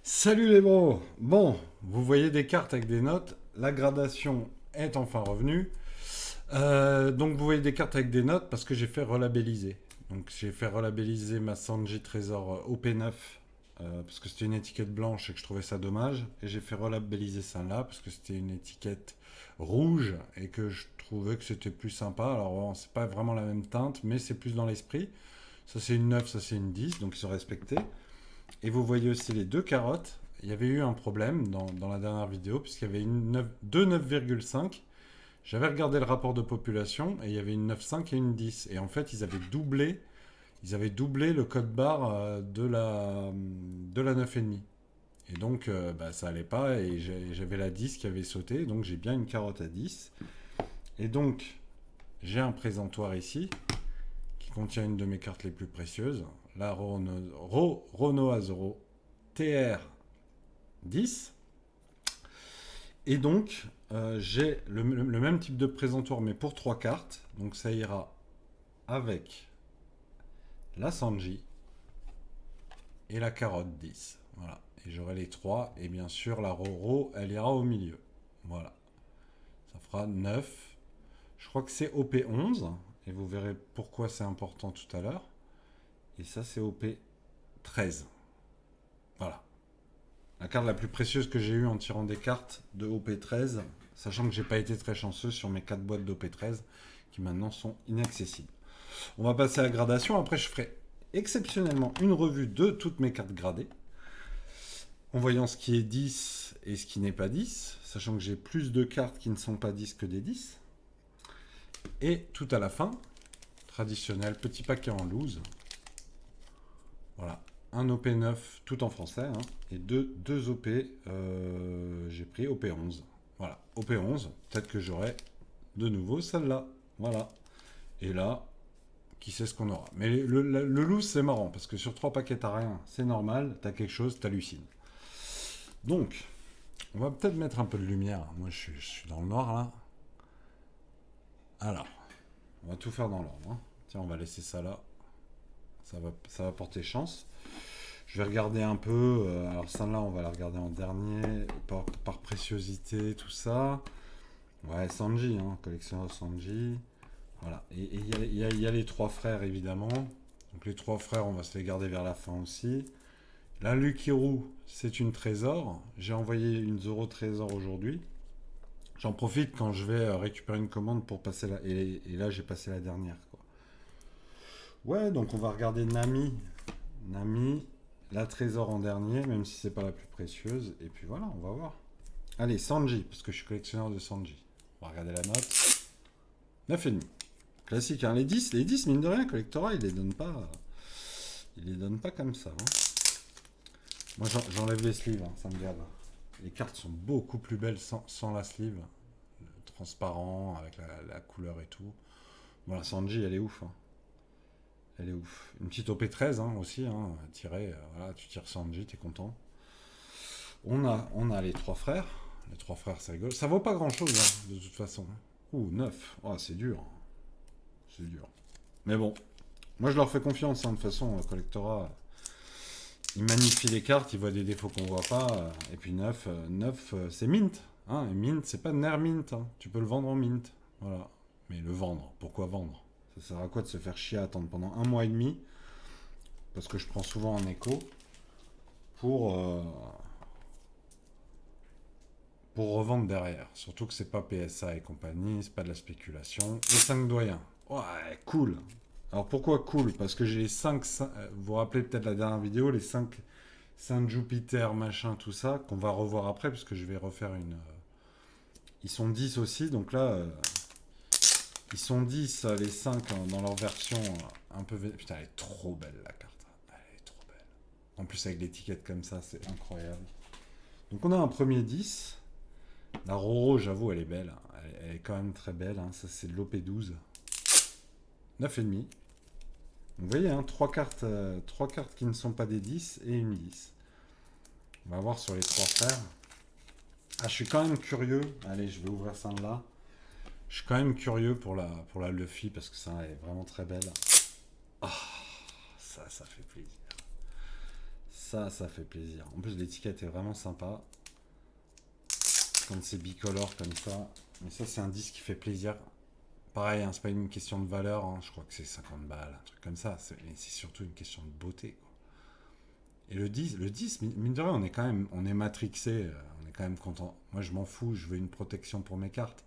Salut les bros. Bon, vous voyez des cartes avec des notes. La gradation est enfin revenue. Donc vous voyez des cartes avec des notes parce que j'ai fait relabelliser. Donc j'ai fait relabelliser ma Sanji Trésor OP9 parce que c'était une étiquette blanche et que je trouvais ça dommage. Et j'ai fait relabelliser celle-là parce que c'était une étiquette rouge et que je trouvais que c'était plus sympa. Alors bon, c'est pas vraiment la même teinte, mais c'est plus dans l'esprit. Ça c'est une 9, ça c'est une 10, donc ils sont respectés. Et vous voyez aussi les deux carottes. Il y avait eu un problème dans la dernière vidéo, puisqu'il y avait deux 9,5. J'avais regardé le rapport de population et il y avait une 9,5 et une 10. Et en fait, ils avaient doublé le code barre de la 9,5. Et donc, ça allait pas et j'avais la 10 qui avait sauté. Donc, j'ai bien une carotte à 10. Et donc, j'ai un présentoir ici qui contient une de mes cartes les plus précieuses, la Renoa Zoro TR 10. Et donc, j'ai le même type de présentoir, mais pour 3 cartes. Donc, ça ira avec la Sanji et la carotte 10. Voilà. Et j'aurai les 3. Et bien sûr, la Roro, elle ira au milieu. Voilà. Ça fera 9. Je crois que c'est OP 11. Et vous verrez pourquoi c'est important tout à l'heure. Et ça, c'est OP 13. Voilà. La carte la plus précieuse que j'ai eue en tirant des cartes de OP13, sachant que j'ai pas été très chanceux sur mes 4 boîtes d'OP13 qui maintenant sont inaccessibles. On va passer à la gradation. Après, je ferai exceptionnellement une revue de toutes mes cartes gradées, en voyant ce qui est 10 et ce qui n'est pas 10, sachant que j'ai plus de cartes qui ne sont pas 10 que des 10. Et tout à la fin, traditionnel petit paquet en loose. Voilà, un OP9 tout en français, hein, et deux OP, j'ai pris OP11. Voilà, OP11, peut-être que j'aurai de nouveau celle-là. Voilà. Et là, qui sait ce qu'on aura. Mais le loose, c'est marrant, parce que sur 3 paquets, t'as rien. C'est normal, t'as quelque chose, t'hallucines. Donc, on va peut-être mettre un peu de lumière. Moi, je suis dans le noir, là. Alors, on va tout faire dans l'ordre, hein. Tiens, on va laisser ça là. Ça va porter chance. Je vais regarder un peu. Alors, celle-là, on va la regarder en dernier, par préciosité, tout ça. Ouais, Sanji, hein, collectionneur Sanji. Voilà. Et il y a les 3 frères, évidemment. Donc, les 3 frères, on va se les garder vers la fin aussi. La Lukiru, c'est une trésor. J'ai envoyé une Zoro Trésor aujourd'hui. J'en profite quand je vais récupérer une commande pour passer la. Et là, j'ai passé la dernière, quoi. Ouais, donc on va regarder Nami. Nami, la trésor en dernier, même si c'est pas la plus précieuse. Et puis voilà, on va voir. Allez, Sanji, parce que je suis collectionneur de Sanji. On va regarder la note. 9,5. Classique, hein. Les dix, mine de rien, Collectora, il les donne pas comme ça, hein. Moi, j'enlève les sleeves, hein, ça me gave. Les cartes sont beaucoup plus belles sans la sleeve. Transparent, avec la couleur et tout. Voilà, Sanji, elle est ouf, hein. Elle est ouf. Une petite OP13, hein, aussi, hein, tirée, voilà, tu tires Sanji, t'es content. On a les 3 frères. Les 3 frères, ça rigole. Ça vaut pas grand-chose, hein, de toute façon. Ouh, 9. Oh, c'est dur. C'est dur. Mais bon, moi, je leur fais confiance, hein, de toute façon, Collectora. Ils magnifient les cartes, ils voient des défauts qu'on voit pas. Et puis 9, 9, c'est mint. Hein, et mint, c'est pas Ner mint, hein. Tu peux le vendre en mint. Voilà. Mais le vendre, pourquoi vendre? Ça sert à quoi de se faire chier à attendre pendant 1 mois et demi? Parce que je prends souvent en écho pour, euh, pour revendre derrière. Surtout que c'est pas PSA et compagnie, c'est pas de la spéculation. Les 5 doyens. Ouais, cool. Alors pourquoi cool? Parce que j'ai les 5, vous vous rappelez peut-être la dernière vidéo, les 5 Saint Jupiter, machin, tout ça, qu'on va revoir après, parce que je vais refaire une. Ils sont 10 aussi, donc là, ils sont 10 les 5 hein, dans leur version un peu. Putain, elle est trop belle la carte. Elle est trop belle. En plus, avec l'étiquette comme ça, c'est incroyable. Donc on a un premier 10. La Roro, j'avoue, elle est belle. Elle est quand même très belle, hein. Ça, c'est de l'OP12. 9,5. Vous voyez, hein, 3 cartes qui ne sont pas des 10 et une 10. On va voir sur les 3 frères. Ah, je suis quand même curieux. Allez, je vais ouvrir ça là. Je suis quand même curieux pour la Luffy parce que ça est vraiment très belle. Ah, ça fait plaisir. Ça fait plaisir. En plus, l'étiquette est vraiment sympa. Quand c'est bicolore comme ça. Mais ça, c'est un disque qui fait plaisir. Pareil, hein, c'est pas une question de valeur. Hein. Je crois que c'est 50 balles, un truc comme ça. C'est surtout une question de beauté, quoi. Et le 10, mine de rien, on est quand même, on est matrixé, on est quand même content. Moi, je m'en fous, je veux une protection pour mes cartes.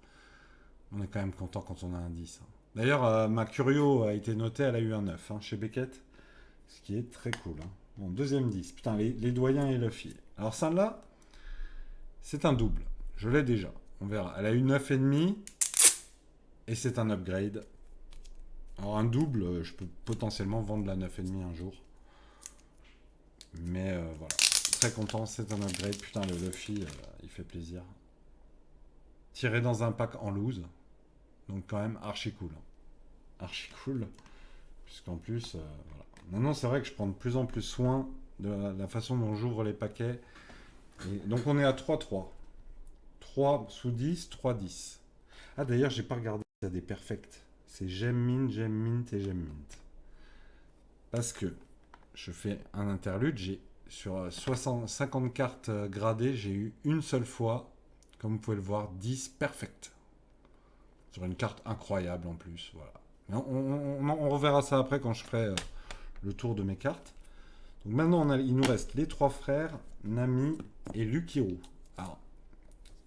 On est quand même content quand on a un 10. Hein. D'ailleurs, ma Curio a été notée, elle a eu un 9 hein, chez Beckett. Ce qui est très cool. Hein. Bon, deuxième 10. Putain, les doyens et Luffy. Alors, celle-là, c'est un double. Je l'ai déjà. On verra. Elle a eu 9,5 et c'est un upgrade. Alors, un double, je peux potentiellement vendre la 9,5 un jour. Mais voilà. Très content, c'est un upgrade. Putain, le Luffy, il fait plaisir. Tiré dans un pack en loose. Donc, quand même, archi cool. Archi cool. Puisqu'en plus, voilà. Maintenant, c'est vrai que je prends de plus en plus soin de la façon dont j'ouvre les paquets. Et donc, on est à 3-3. 3 sous 10, 3-10. Ah, d'ailleurs, j'ai pas regardé s'il y a des perfects. C'est Gem Mint et Gem Mint. Parce que je fais un interlude, j'ai sur 50 cartes gradées, j'ai eu une seule fois, comme vous pouvez le voir, 10 perfect. Sur une carte incroyable en plus, voilà. On reverra ça après quand je ferai le tour de mes cartes. Donc maintenant, il nous reste les trois frères, Nami et Lukiru. Alors,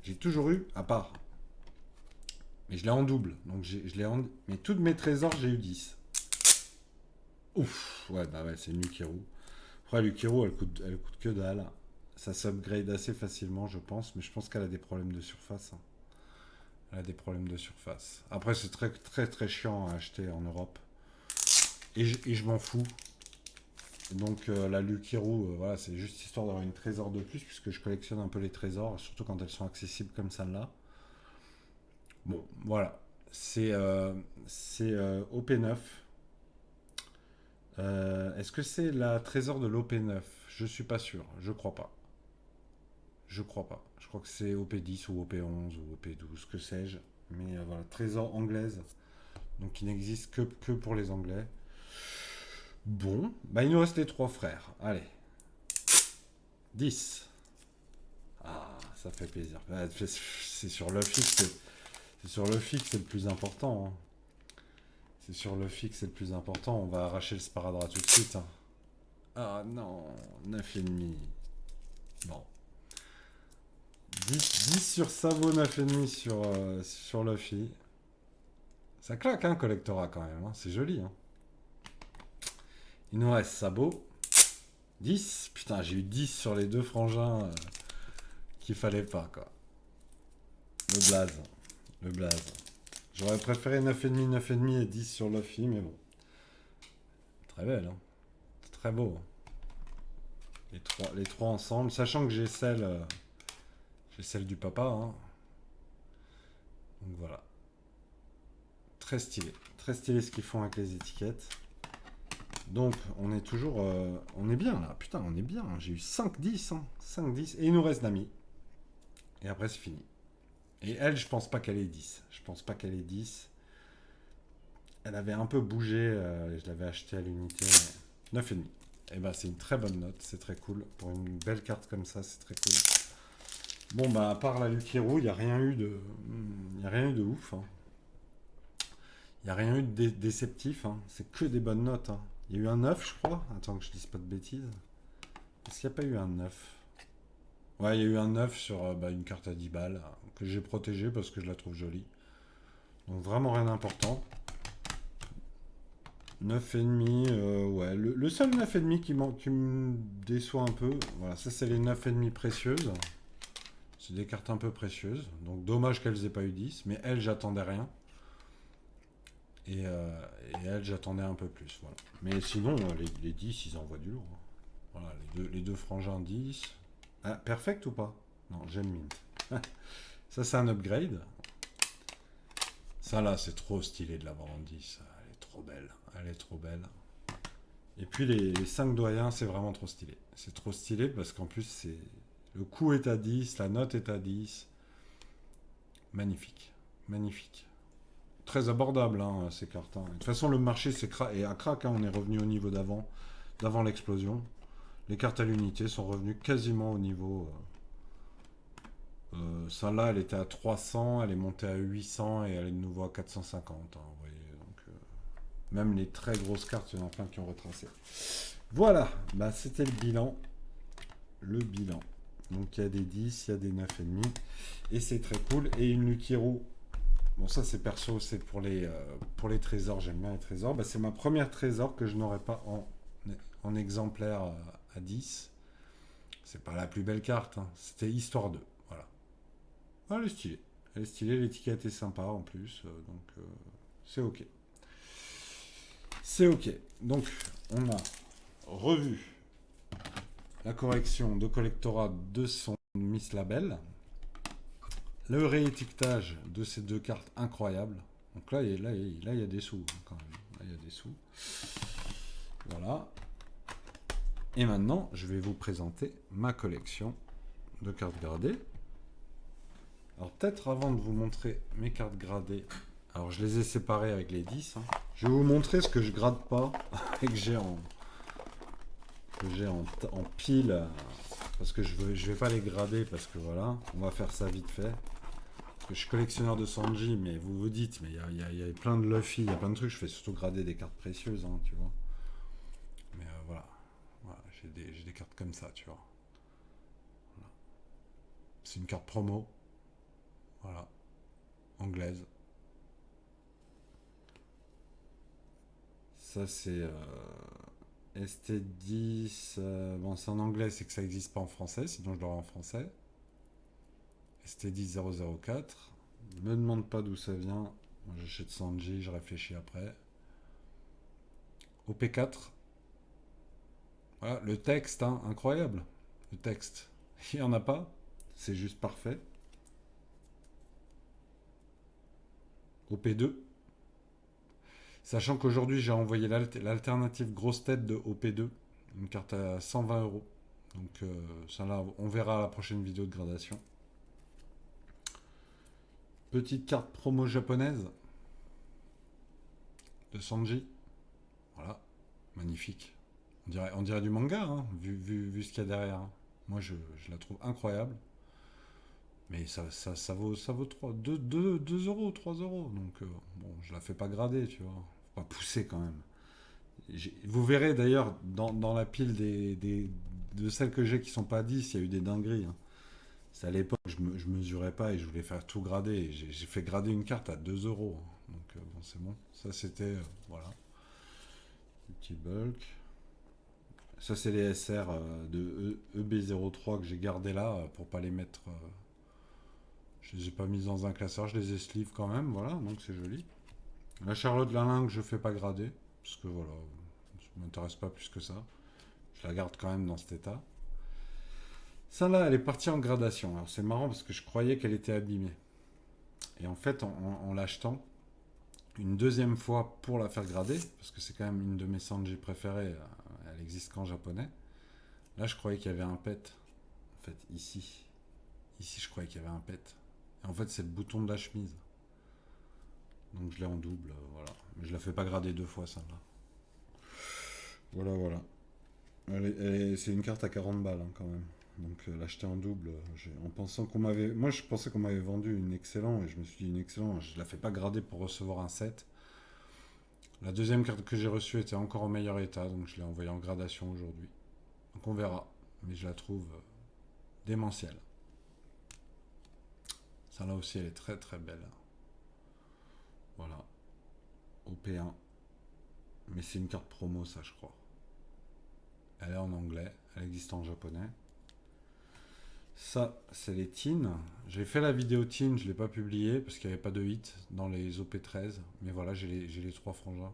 j'ai toujours eu, à part, mais je l'ai en double. Donc mais tous mes trésors, j'ai eu 10. Ouf, ouais, bah ouais, c'est une Lukiru. Après, Lukiru, elle coûte que dalle. Ça s'upgrade assez facilement, je pense, mais je pense qu'elle a des problèmes de surface. Hein. Elle a des problèmes de surface. Après, c'est très, très, très chiant à acheter en Europe. Et je m'en fous. Donc, la Lukiru, voilà, c'est juste histoire d'avoir une trésor de plus, puisque je collectionne un peu les trésors, surtout quand elles sont accessibles comme celle-là. Bon, voilà. C'est OP9. Est-ce que c'est la trésor de l'OP9? Je suis pas sûr. Je crois pas. Je crois pas. Je crois que c'est OP10 ou OP11 ou OP12, que sais-je. Mais voilà, trésor anglaise. Donc il n'existe que pour les Anglais. Bon, bah il nous reste les trois frères. Allez. 10. Ah, ça fait plaisir. C'est sur le fixe. C'est sur le fixe, c'est le plus important. Hein. C'est sur le fixe, c'est le plus important. On va arracher le sparadrap tout de suite. Hein. Ah non, 9,5. Bon. 10 sur Savo, 9,5 sur Luffy. Ça claque, hein, Collectora quand même. Hein. C'est joli. Hein. Il nous reste Sabot. 10. Putain, j'ai eu 10 sur les deux frangins qu'il fallait pas, quoi. Le blaze. Le blaze. J'aurais préféré 9,5, 9,5 et 10 sur Luffy, mais bon. Très belle, hein. Très beau. Hein. Les trois ensemble, sachant que j'ai celle du papa. Hein. Donc voilà. Très stylé. Très stylé ce qu'ils font avec les étiquettes. Donc on est toujours... on est bien là. Putain, on est bien. J'ai eu 5-10. Hein. 5-10. Et il nous reste Nami. Et après c'est fini. Et elle, je pense pas qu'elle ait 10. Je pense pas qu'elle ait 10. Elle avait un peu bougé. Je l'avais acheté à l'unité. 9,5. Et ben c'est une très bonne note. C'est très cool. Pour une belle carte comme ça, c'est très cool. Bon, bah, à part la Lukiru, il n'y a rien eu de. Il n'y a rien eu de ouf. Hein. Il n'y a rien eu de déceptif. Hein. C'est que des bonnes notes. Hein. Il y a eu un 9, je crois. Attends que je dise pas de bêtises. Est-ce qu'il n'y a pas eu un 9? Ouais, il y a eu un 9 sur une carte à 10 balles que j'ai protégée parce que je la trouve jolie. Donc vraiment rien d'important. 9,5, ouais. Le seul 9,5 qui me déçoit un peu, voilà, ça c'est les 9,5 précieuses. C'est des cartes un peu précieuses. Donc dommage qu'elles aient pas eu 10. Mais elles, j'attendais rien. Et elles, j'attendais un peu plus. Voilà. Mais sinon, les 10, ils envoient du lourd. Hein. Voilà, les deux frangins 10. Ah, perfect ou pas? Non, j'aime mint. Ça, c'est un upgrade. Ça, là, c'est trop stylé de l'avoir en 10. Elle est trop belle. Elle est trop belle. Et puis, les 5 doyens, c'est vraiment trop stylé. C'est trop stylé parce qu'en plus, c'est... Le coût est à 10, la note est à 10. Magnifique. Magnifique. Très abordable, hein, ces cartes. Hein. De toute façon, le marché est à crack. Hein. On est revenu au niveau d'avant l'explosion. Les cartes à l'unité sont revenues quasiment au niveau. Celle-là, elle était à 300, elle est montée à 800 et elle est de nouveau à 450. Hein, vous voyez, donc, même les très grosses cartes, il y en a plein qui ont retracé. Voilà, bah, c'était le bilan. Le bilan. Donc il y a des 10, il y a des 9,5. Et c'est très cool. Et une Lucky Roux. Bon, ça c'est perso, c'est pour les trésors. J'aime bien les trésors. Bah, c'est ma première trésor que je n'aurai pas en exemplaire à 10. C'est pas la plus belle carte. Hein. C'était Histoire 2. Voilà. Ah, elle est stylée. Elle est stylée, l'étiquette est sympa en plus. Donc c'est ok. C'est ok. Donc on a revu la correction de collectorat de son Miss Label. Le réétiquetage de ces deux cartes incroyables. Donc là, il y a des sous quand même. Là, il y a des sous. Voilà. Et maintenant, je vais vous présenter ma collection de cartes gradées. Alors peut-être avant de vous montrer mes cartes gradées, alors je les ai séparées avec les 10. Hein. Je vais vous montrer ce que je grade pas et que j'ai en pile. Parce que je vais pas les grader parce que voilà, on va faire ça vite fait. Parce que je suis collectionneur de Sanji, mais vous vous dites, mais il y a plein de Luffy, il y a plein de trucs, je fais surtout grader des cartes précieuses, hein, tu vois. Mais voilà, voilà j'ai des cartes comme ça, tu vois. Voilà. C'est une carte promo, voilà, anglaise. Ça c'est ST10, bon c'est en anglais, c'est que ça n'existe pas en français, sinon je l'aurais en français. ST10 004, me demande pas d'où ça vient, moi j'achète Sanji, je réfléchis après. OP4, voilà, le texte, hein, incroyable. Le texte, il n'y en a pas. C'est juste parfait. OP2. Sachant qu'aujourd'hui, j'ai envoyé l'alternative grosse tête de OP2. Une carte à 120 euros. Donc, ça là, on verra à la prochaine vidéo de gradation. Petite carte promo japonaise de Sanji. Voilà. Magnifique. On dirait du manga, hein, vu ce qu'il y a derrière. Hein. Moi, je la trouve incroyable. Mais ça vaut 2 euros, 3 euros. Donc, bon, je la fais pas grader, tu vois. Faut pas pousser quand même. Vous verrez d'ailleurs dans la pile de celles que j'ai qui sont pas 10, il y a eu des dingueries. Hein. C'est à l'époque, je mesurais pas et je voulais faire tout grader. Et j'ai fait grader une carte à 2 euros. Hein. Donc, bon, c'est bon. Ça, c'était. Voilà. Petit bulk. Ça, c'est les SR de EB03 que j'ai gardé là pour pas les mettre. Je les ai pas mis dans un classeur, je les ai sleeve quand même, voilà, donc c'est joli. La Charlotte Lalingue, je fais pas grader, parce que voilà, ça m'intéresse pas plus que ça. Je la garde quand même dans cet état. Celle-là, elle est partie en gradation. Alors c'est marrant parce que je croyais qu'elle était abîmée. Et en fait, en l'achetant une deuxième fois pour la faire grader, parce que c'est quand même une de mes Sanji préférées, elle existe qu'en japonais. Là, je croyais qu'il y avait un pet. En fait, ici. Ici, je croyais qu'il y avait un pet. Et en fait, c'est le bouton de la chemise. Donc je l'ai en double, voilà. Mais je la fais pas grader deux fois, celle-là. Voilà, voilà. C'est une carte à 40 balles, hein, quand même. Donc l'acheter en double, en pensant qu'on m'avait... Moi, je pensais qu'on m'avait vendu une excellente, et je me suis dit une excellente, je la fais pas grader pour recevoir un set. La deuxième carte que j'ai reçue était encore en meilleur état, donc je l'ai envoyée en gradation aujourd'hui. Donc on verra, mais je la trouve démentielle. Celle-là aussi, elle est très très belle. Voilà. OP1. Mais c'est une carte promo, ça, je crois. Elle est en anglais, elle existe en japonais. Ça, c'est les teens. J'ai fait la vidéo teen, je ne l'ai pas publiée parce qu'il n'y avait pas de hit dans les OP13. Mais voilà, j'ai les trois frangins.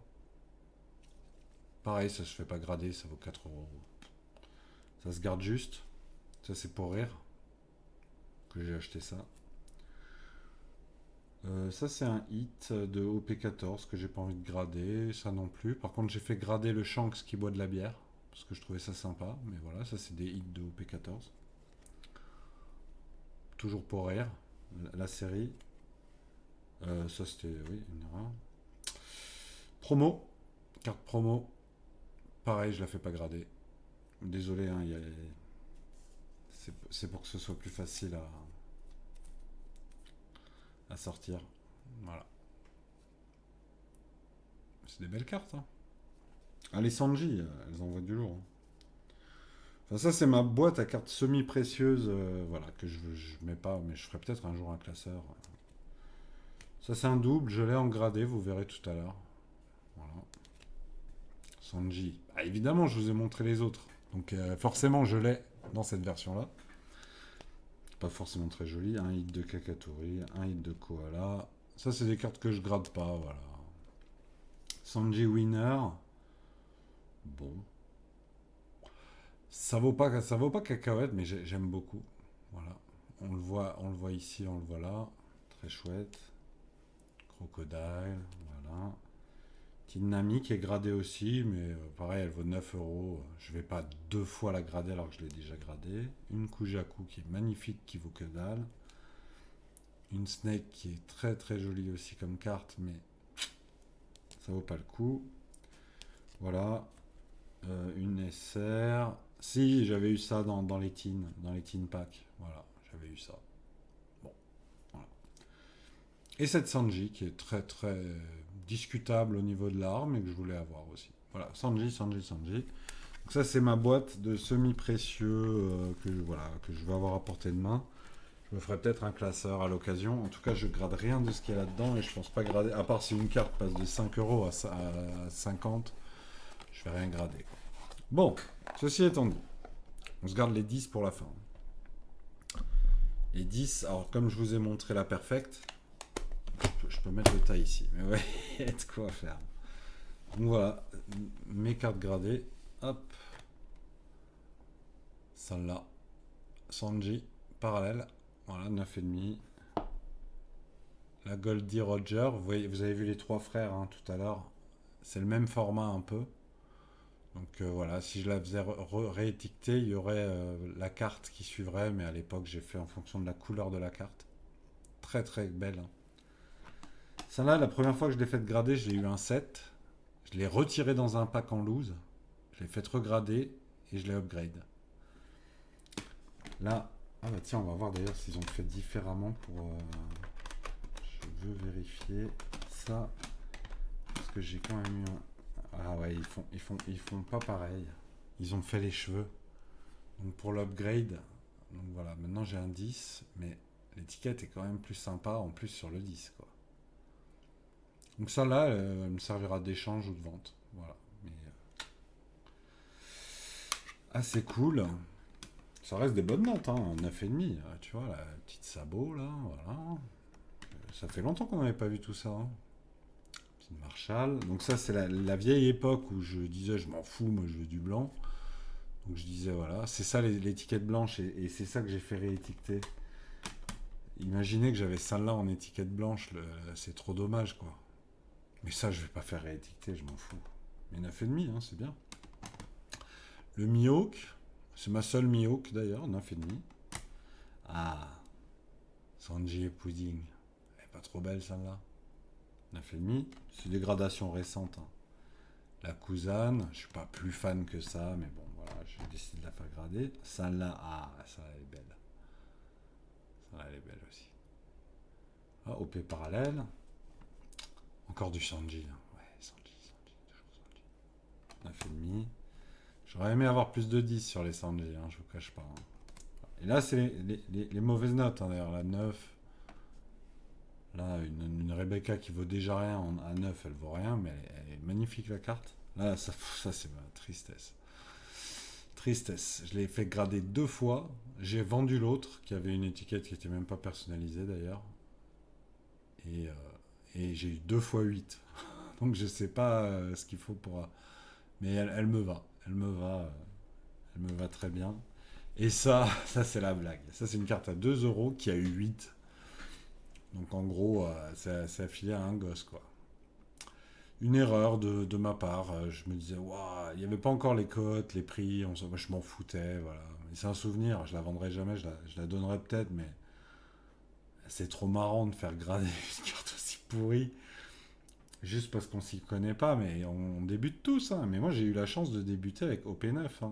Pareil, ça se fait pas grader, ça vaut 4 euros. Ça se garde juste. Ça, c'est pour rire que j'ai acheté ça. Ça, c'est un hit de OP14 que j'ai pas envie de grader. Ça non plus. Par contre, j'ai fait grader le Shanks qui boit de la bière parce que je trouvais ça sympa. Mais voilà, ça, c'est des hits de OP14. Toujours pour rire. La série. Ça, c'était, oui, une erreur. Promo. Carte promo. Pareil, je la fais pas grader. Désolé, hein, c'est pour que ce soit plus facile à sortir. Voilà. C'est des belles cartes, hein. Ah, les Sanji, elles envoient du lourd, hein. Enfin, ça, c'est ma boîte à cartes semi-précieuses, voilà, que je mets pas, mais je ferai peut-être un jour un classeur. Ça, c'est un double, je l'ai en gradé, vous verrez tout à l'heure. Voilà. Sanji. Ah, évidemment, je vous ai montré les autres. Donc, forcément, je l'ai dans cette version-là. Pas forcément très joli. Un hit de Kakatori, un hit de Koala. Ça, c'est des cartes que je grade pas, voilà. Sanji Winner. Bon. Ça vaut pas cacahuète, mais j'aime beaucoup. Voilà. On le voit ici, on le voit là. Très chouette. Crocodile, voilà. Petite Nami qui est gradée aussi, mais pareil, elle vaut 9 euros. Je vais pas deux fois la grader alors que je l'ai déjà gradée. Une Kujaku qui est magnifique, qui vaut que dalle. Une Snake qui est très très jolie aussi comme carte, mais ça vaut pas le coup. Voilà. Une SR. Si, j'avais eu ça dans les teen packs. Voilà, j'avais eu ça. Bon, voilà. Et cette Sanji qui est très très discutable au niveau de l'art, mais que je voulais avoir aussi. Voilà, Sanji, Sanji, Sanji. Donc ça, c'est ma boîte de semi-précieux que je vais avoir à portée de main. Je me ferai peut-être un classeur à l'occasion. En tout cas, je grade rien de ce qu'il y a là-dedans et je pense pas grader. À part si une carte passe de 5 euros à 50, je vais rien grader. Bon, ceci étant dit, on se garde les 10 pour la fin. Les 10, alors comme je vous ai montré la perfecte, je peux mettre le tas ici. Mais ouais, il y a de quoi faire. Donc voilà, mes cartes gradées. Hop. Celle-là. Sanji, parallèle. Voilà, 9,5. La Goldie Roger. Vous avez vu les trois frères hein, tout à l'heure. C'est le même format un peu. Donc voilà, si je la faisais réétiqueter, il y aurait la carte qui suivrait, mais à l'époque j'ai fait en fonction de la couleur de la carte. Très très belle. Celle-là, la première fois que je l'ai fait grader, j'ai eu un 7. Je l'ai retiré dans un pack en loose. Je l'ai fait regrader et je l'ai upgrade. Là, ah bah tiens, on va voir d'ailleurs s'ils ont fait différemment pour... je veux vérifier ça. Parce que j'ai quand même eu un... Ah ouais, ils font pas pareil. Ils ont fait les cheveux. Donc pour l'upgrade, donc voilà, maintenant j'ai un 10, mais l'étiquette est quand même plus sympa en plus sur le 10 quoi. Donc ça là, elle me servira d'échange ou de vente. Voilà. Mais assez cool. Ça reste des bonnes notes, hein, 9,5. Tu vois, la petite sabot là, voilà. Ça fait longtemps qu'on n'avait pas vu tout ça. Hein. Petite Marshall. Donc ça c'est la vieille époque où je disais je m'en fous, moi je veux du blanc. Donc je disais voilà, c'est ça l'étiquette blanche et c'est ça que j'ai fait réétiqueter. Imaginez que j'avais celle-là en étiquette blanche, c'est trop dommage quoi. Mais ça je vais pas faire réétiqueter, je m'en fous. Mais 9,5, hein, c'est bien. Le Mihawk, c'est ma seule Mihawk d'ailleurs, 9,5. Ah, Sanji et Pudding. Elle est pas trop belle celle-là. 9,5. C'est des gradations récentes. Hein. La Kuzan, je suis pas plus fan que ça, mais bon, voilà, je décide de la faire grader. Celle-là, ah, ça elle est belle. Celle-là, elle est belle aussi. Ah, OP parallèle. Encore du Sanji. Hein. Ouais, Sanji, toujours Sanji. 9,5. J'aurais aimé avoir plus de 10 sur les Sanji, hein, je vous cache pas. Hein. Et là, c'est les mauvaises notes, hein, d'ailleurs. La 9. Là, une Rebecca qui vaut déjà rien, à 9, elle vaut rien, mais elle est magnifique la carte. Là, ça c'est ma tristesse. Tristesse. Je l'ai fait grader 2 fois. J'ai vendu l'autre, qui avait une étiquette qui était même pas personnalisée d'ailleurs. Et j'ai eu 2 fois 8. Donc je sais pas ce qu'il faut pour... mais elle me va. Elle me va. Elle me va très bien. Et ça c'est la blague. Ça c'est une carte à 2 euros qui a eu 8. Donc en gros, c'est affilié à un gosse, quoi. Une erreur de ma part. Je me disais, waouh, il n'y avait pas encore les cotes, les prix, moi, je m'en foutais, voilà. C'est un souvenir, je la vendrai jamais, je la donnerai peut-être, mais c'est trop marrant de faire grader une carte aussi pourrie. Juste parce qu'on s'y connaît pas, mais on débute tous, hein. Mais moi j'ai eu la chance de débuter avec OP9, hein.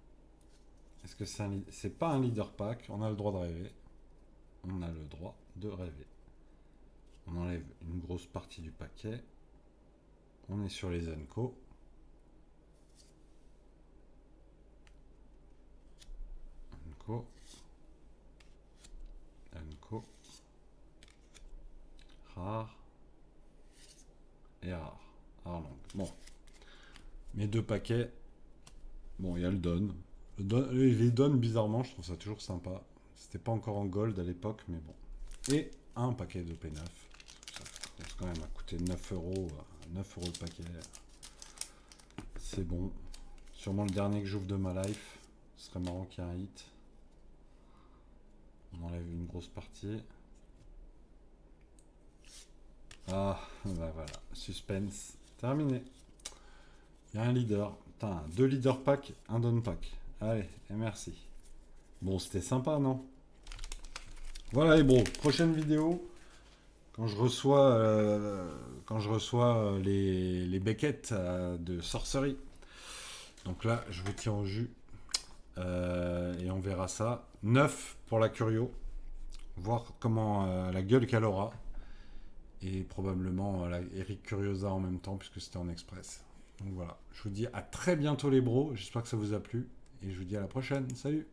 que c'est pas un leader pack. On a le droit de rêver. On a le droit de rêver. On enlève une grosse partie du paquet. On est sur les Zenko. Zenko. Zenko. Rare. Et rare. Rare longue. Bon. Mes deux paquets. Bon, il y a le Don. Les Don, bizarrement, je trouve ça toujours sympa. C'était pas encore en gold à l'époque, mais bon. Et un paquet de P9. Ça commence quand même à coûter 9 euros. 9 euros le paquet. C'est bon. Sûrement le dernier que j'ouvre de ma life. Ce serait marrant qu'il y ait un hit. On enlève une grosse partie. Ah, bah voilà. Suspense. Terminé. Il y a un leader. Putain, 2 leader pack, un don pack. Allez, et merci. Bon, c'était sympa, non? Voilà, et bon, prochaine vidéo. Quand je reçois les becquettes de sorcerie. Donc là, je vous tiens au jus. Et on verra ça. 9 pour la Curio. Voir comment la gueule qu'elle aura. Et probablement la Eric Curiosa en même temps, puisque c'était en express. Donc voilà, je vous dis à très bientôt les bros. J'espère que ça vous a plu. Et je vous dis à la prochaine. Salut!